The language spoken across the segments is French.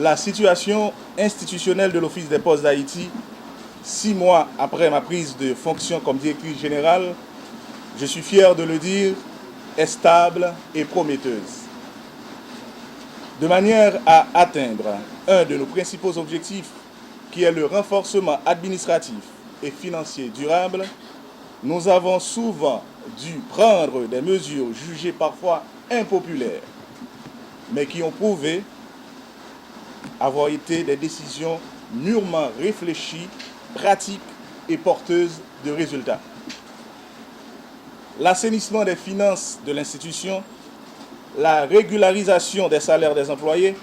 la situation institutionnelle de l'Office des postes d'Haïti, 6 mois après ma prise de fonction comme directrice générale, je suis fier de le dire, est stable et prometteuse. De manière à atteindre un de nos principaux objectifs, qui est le renforcement administratif et financier durable, nous avons souvent dû prendre des mesures jugées parfois impopulaires, mais qui ont prouvé avoir été des décisions mûrement réfléchies, pratiques et porteuses de résultats. L'assainissement des finances de l'institution, la régularisation des salaires des employés,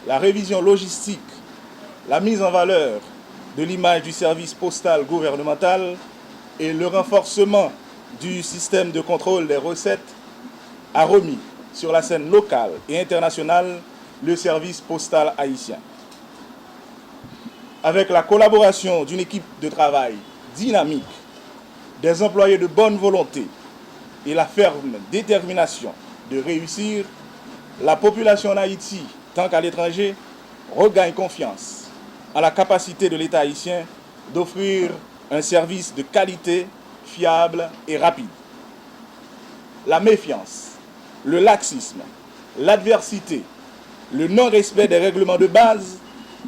la révision logistique, la mise en valeur de l'image du service postal gouvernemental et le renforcement du système de contrôle des recettes a remis sur la scène locale et internationale le service postal haïtien. Avec la collaboration d'une équipe de travail dynamique, des employés de bonne volonté et la ferme détermination de réussir, la population en Haïti, tant qu'à l'étranger, regagne confiance en la capacité de l'État haïtien d'offrir un service de qualité, fiable et rapide. La méfiance, le laxisme, l'adversité, le non-respect des règlements de base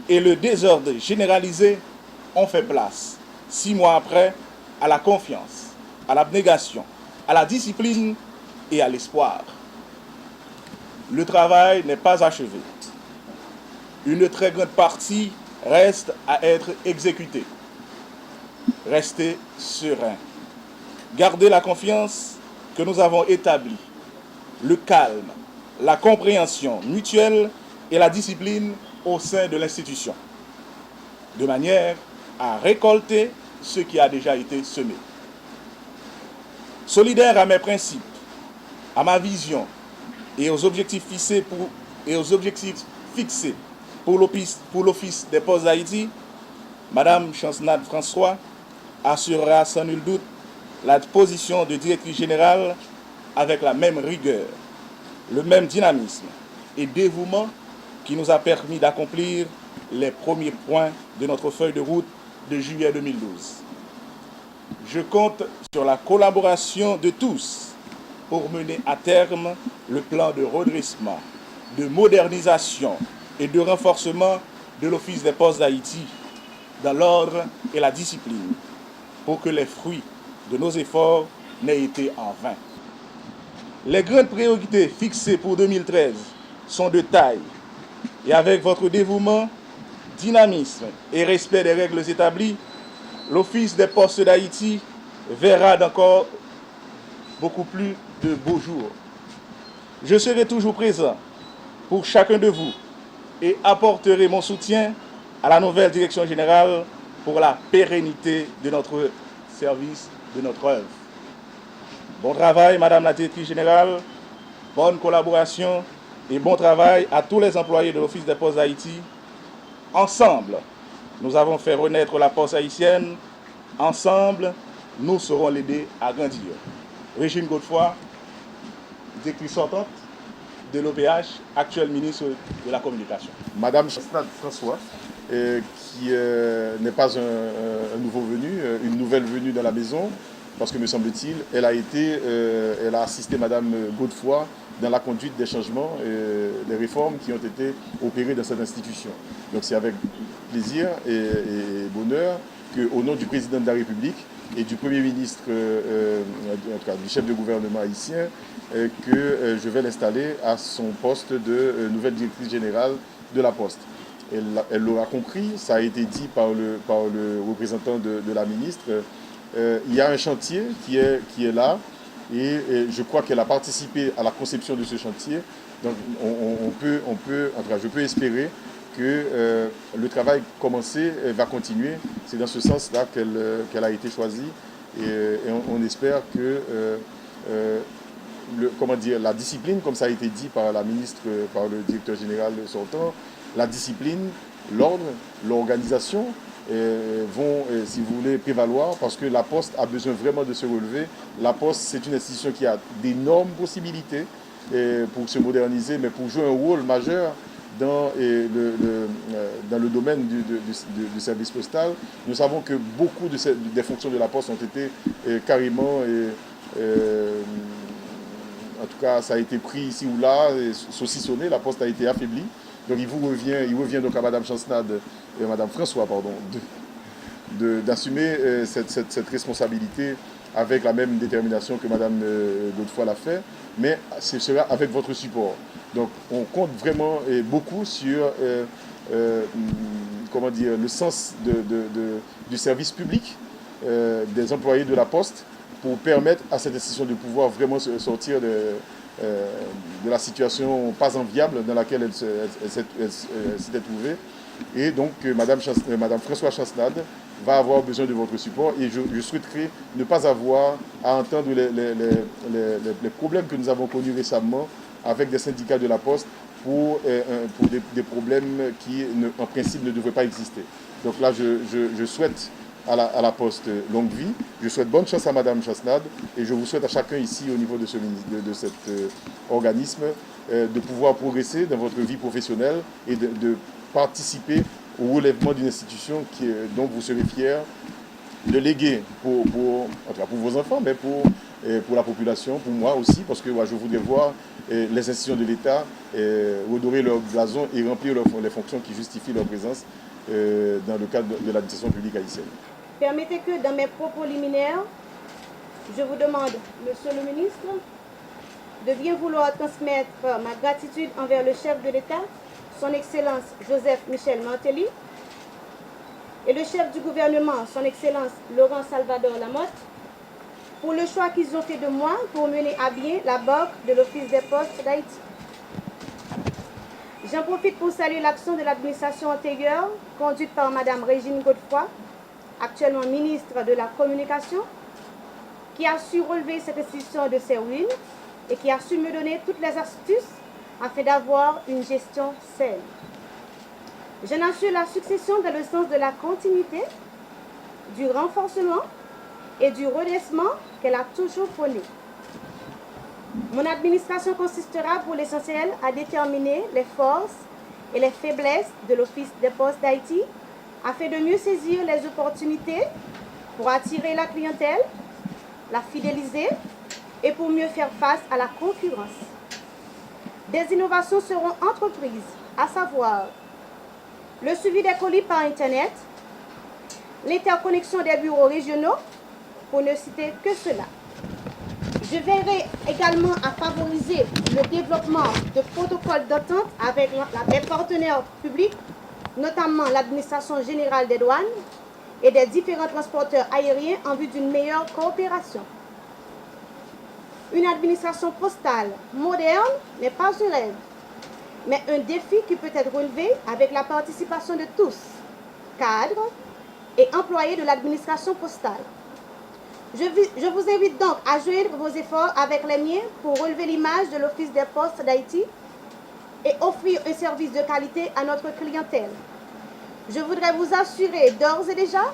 et le désordre généralisé ont fait place, 6 mois après, à la confiance, à l'abnégation, à la discipline et à l'espoir. Le travail n'est pas achevé. Une très grande partie reste à être exécutée. Restez serein. Gardez la confiance que nous avons établie, le calme, la compréhension mutuelle et la discipline au sein de l'institution, de manière à récolter ce qui a déjà été semé. Solidaire à mes principes, à ma vision et aux objectifs fixés pour l'Office des postes d'Haïti, Madame Chansnade François assurera sans nul doute la position de directrice générale avec la même rigueur, le même dynamisme et dévouement qui nous a permis d'accomplir les premiers points de notre feuille de route de juillet 2012. Je compte sur la collaboration de tous pour mener à terme le plan de redressement, de modernisation et de renforcement de l'Office des postes d'Haïti dans l'ordre et la discipline pour que les fruits de nos efforts n'aient été en vain. Les grandes priorités fixées pour 2013 sont de taille et avec votre dévouement, dynamisme et respect des règles établies, l'Office des postes d'Haïti verra d'encore beaucoup plus de beaux jours. Je serai toujours présent pour chacun de vous et apporterai mon soutien à la nouvelle direction générale pour la pérennité de notre service, de notre œuvre. Bon travail, Madame la Directrice Générale, bonne collaboration et bon travail à tous les employés de l'Office des postes d'Haïti. Ensemble, nous avons fait renaître la poste haïtienne. Ensemble, nous saurons l'aider à grandir. Régine Godefroy, directrice sortante de l'OPH, actuelle ministre de la Communication. Madame Chansnade François, qui n'est pas un nouveau venu, une nouvelle venue dans la maison, parce que me semble-t-il, elle a assisté Madame Godefroy dans la conduite des changements et des réformes qui ont été opérées dans cette institution. Donc c'est avec plaisir et bonheur qu'au nom du président de la République et du Premier ministre, en tout cas du chef de gouvernement haïtien, que je vais l'installer à son poste de nouvelle directrice générale de la Poste. Elle l'aura compris, ça a été dit par le représentant de la ministre. Il y a un chantier qui est là et je crois qu'elle a participé à la conception de ce chantier. Donc je peux espérer que le travail commencé va continuer. C'est dans ce sens-là qu'elle a été choisie et on espère que la discipline, comme ça a été dit par la ministre, par le directeur général sortant, la discipline, l'ordre, l'organisation vont, si vous voulez, prévaloir parce que la Poste a besoin vraiment de se relever. La Poste, c'est une institution qui a d'énormes possibilités pour se moderniser, mais pour jouer un rôle majeur dans le domaine du service postal. Nous savons que beaucoup des fonctions de la Poste ont été carrément, en tout cas, ça a été pris ici ou là, saucissonné, la Poste a été affaiblie. Donc il revient donc à Madame Chansnade, Madame François, pardon, d'assumer cette responsabilité avec la même détermination que Madame Godefroy l'a fait, mais ce sera avec votre support. Donc on compte vraiment beaucoup sur comment dire, le sens du service public des employés de la Poste pour permettre à cette institution de pouvoir vraiment sortir de la situation pas enviable dans laquelle elle s'était trouvée. Et donc Madame François Chansnade va avoir besoin de votre support et je souhaiterais ne pas avoir à entendre les problèmes que nous avons connus récemment avec des syndicats de la Poste pour des problèmes qui, en principe, ne devraient pas exister. Donc là, je souhaite à la Poste longue vie, je souhaite bonne chance à Madame Chansnade et je vous souhaite à chacun ici au niveau de cet organisme de pouvoir progresser dans votre vie professionnelle et de participer au relèvement d'une institution dont vous serez fiers de léguer pour vos enfants, mais pour la population, pour moi aussi, parce que je voudrais voir les institutions de l'État redorer leur blason et remplir les fonctions qui justifient leur présence dans le cadre de l'administration publique haïtienne. Permettez que dans mes propos liminaires, je vous demande, Monsieur le ministre, de bien vouloir transmettre ma gratitude envers le chef de l'État, Son Excellence Joseph Michel Martelly, et le chef du gouvernement, Son Excellence Laurent Salvador Lamotte, pour le choix qu'ils ont fait de moi pour mener à bien la banque de l'Office des Postes d'Haïti. J'en profite pour saluer l'action de l'administration antérieure, conduite par Mme Régine Godefroy, actuellement ministre de la Communication, qui a su relever cette institution de ses ruines et qui a su me donner toutes les astuces afin d'avoir une gestion saine. J'en assure la succession dans le sens de la continuité, du renforcement et du redressement qu'elle a toujours prôné. Mon administration consistera pour l'essentiel à déterminer les forces et les faiblesses de l'Office des Postes d'Haïti afin de mieux saisir les opportunités pour attirer la clientèle, la fidéliser et pour mieux faire face à la concurrence. Des innovations seront entreprises, à savoir le suivi des colis par Internet, l'interconnexion des bureaux régionaux, pour ne citer que cela. Je veillerai également à favoriser le développement de protocoles d'entente avec les partenaires publics, notamment l'administration générale des douanes et des différents transporteurs aériens en vue d'une meilleure coopération. Une administration postale moderne n'est pas un rêve, mais un défi qui peut être relevé avec la participation de tous, cadres et employés de l'administration postale. Je vous invite donc à joindre vos efforts avec les miens pour relever l'image de l'Office des Postes d'Haïti et offrir un service de qualité à notre clientèle. Je voudrais vous assurer d'ores et déjà